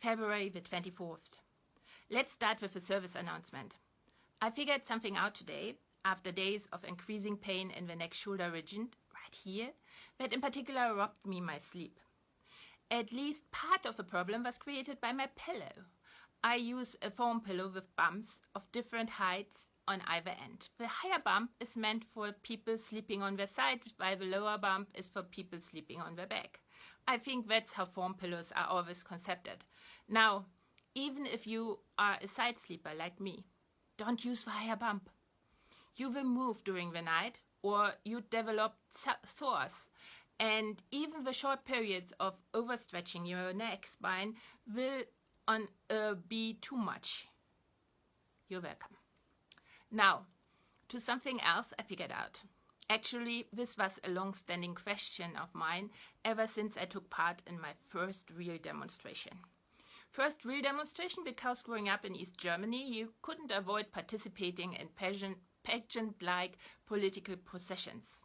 February the 24th. Let's start with a service announcement. I figured something out today, after days of increasing pain in the neck-shoulder region, right here, that in particular robbed me my sleep. At least part of the problem was created by my pillow. I use a foam pillow with bumps of different heights on either end. The higher bump is meant for people sleeping on their side, while the lower bump is for people sleeping on their back. I think that's how foam pillows are always conceived. Now, even if you are a side sleeper like me, don't use the higher bump. You will move during the night or you develop sores, and even the short periods of overstretching your neck spine will be too much. You're welcome. Now, to something else I figured out. Actually, this was a long-standing question of mine ever since I took part in my first real demonstration. First real demonstration because growing up in East Germany, you couldn't avoid participating in pageant-like political processions.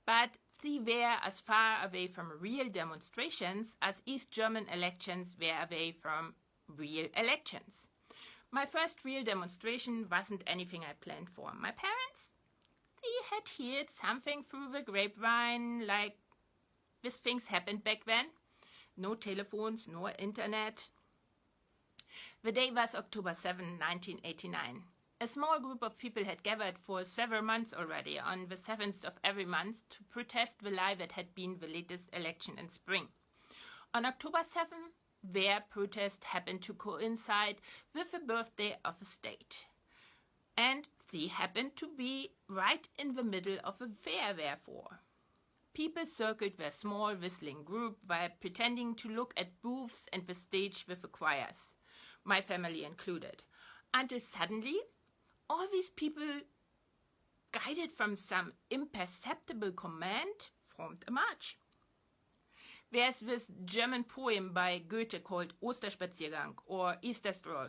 But they were as far away from real demonstrations as East German elections were away from real elections. My first real demonstration wasn't anything I planned for. My parents, they had heard something through the grapevine, like these things happened back then. No telephones, no internet. The day was October 7, 1989. A small group of people had gathered for several months already on the 7th of every month to protest the lie that had been the latest election in spring. On October 7, their protest happened to coincide with the birthday of a state. And they happened to be right in the middle of a fair, therefore. People circled their small whistling group while pretending to look at booths and the stage with the choirs, my family included, until suddenly all these people, guided from some imperceptible command, formed a march. There's this German poem by Goethe called Osterspaziergang or Easter Stroll,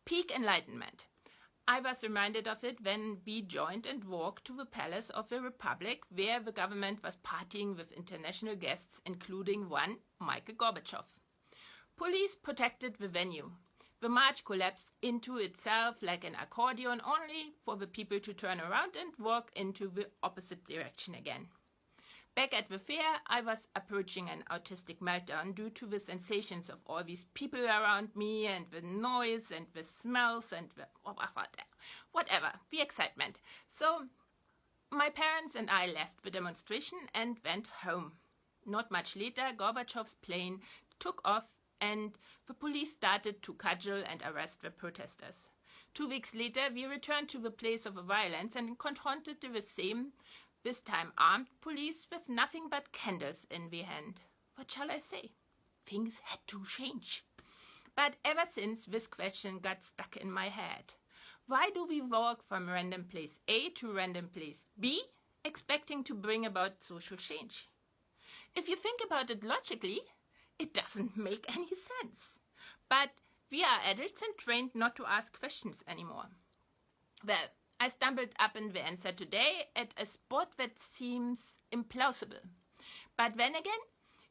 peak enlightenment. I was reminded of it when we joined and walked to the Palace of the Republic, where the government was partying with international guests, including one, Michael Gorbachev. Police protected the venue. The march collapsed into itself like an accordion, only for the people to turn around and walk into the opposite direction again. Back at the fair, I was approaching an autistic meltdown due to the sensations of all these people around me and the noise and the smells and the whatever, the excitement. So my parents and I left the demonstration and went home. Not much later, Gorbachev's plane took off and the police started to cudgel and arrest the protesters. 2 weeks later, we returned to the place of the violence and confronted the same, this time armed police with nothing but candles in the hand. What shall I say? Things had to change. But ever since, this question got stuck in my head. Why do we walk from random place A to random place B, expecting to bring about social change? If you think about it logically, it doesn't make any sense. But we are adults and trained not to ask questions anymore. Well, I stumbled up in the answer today at a spot that seems implausible. But then again,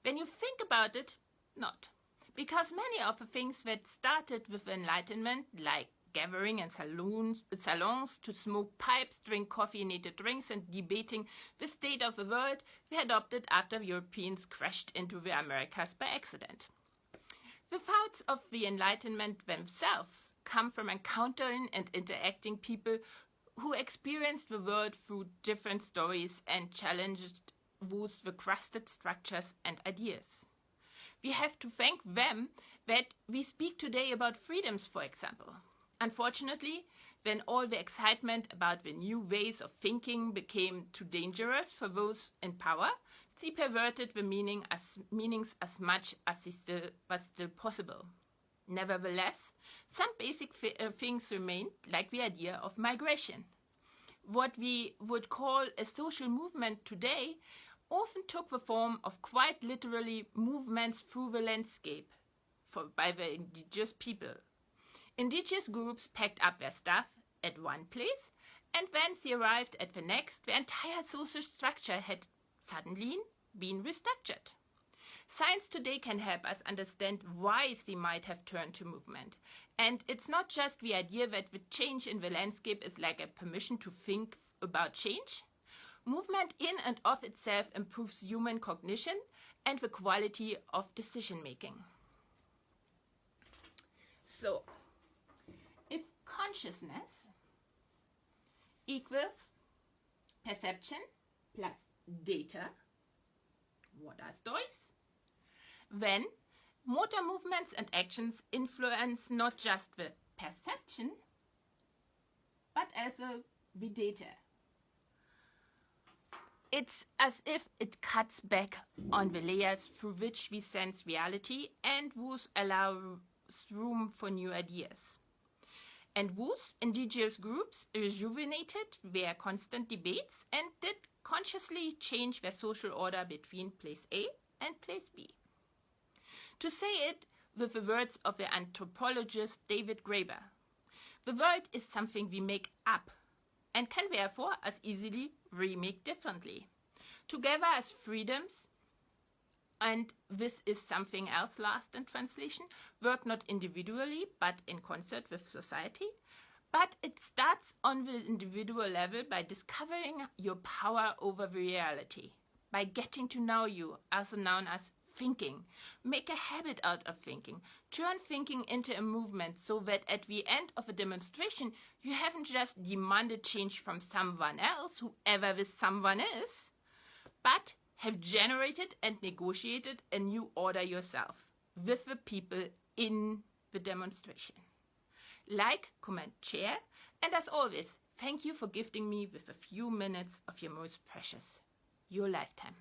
when you think about it, not. Because many of the things that started with Enlightenment, like gathering in salons to smoke pipes, drink caffeinated drinks and debating the state of the world, were adopted after Europeans crashed into the Americas by accident. The thoughts of the Enlightenment themselves come from encountering and interacting people who experienced the world through different stories and challenged the crusted structures and ideas. We have to thank them that we speak today about freedoms, for example. Unfortunately, when all the excitement about the new ways of thinking became too dangerous for those in power, they perverted the meanings as much as was still possible. Nevertheless, some basic things remained, like the idea of migration. What we would call a social movement today often took the form of quite literally movements through the landscape by the indigenous people. Indigenous groups packed up their stuff at one place, and when they arrived at the next, the entire social structure had suddenly been restructured. Science today can help us understand why they might have turned to movement. And it's not just the idea that the change in the landscape is like a permission to think about change. Movement in and of itself improves human cognition and the quality of decision making. So, if consciousness equals perception plus data, what are stories? Then motor movements and actions influence not just the perception, but also the data. It's as if it cuts back on the layers through which we sense reality and thus allows room for new ideas. And thus, indigenous groups rejuvenated their constant debates and did consciously change their social order between place A and place B. To say it with the words of the anthropologist David Graeber, the world is something we make up and can therefore as easily remake differently. Together as freedoms, and this is something else lost in translation, work not individually but in concert with society. But it starts on the individual level by discovering your power over the reality, by getting to know you, also known as thinking. Make a habit out of thinking. Turn thinking into a movement so that at the end of a demonstration, you haven't just demanded change from someone else, whoever this someone is, but have generated and negotiated a new order yourself with the people in the demonstration. Like, comment, share, and as always, thank you for gifting me with a few minutes of your most precious, your lifetime.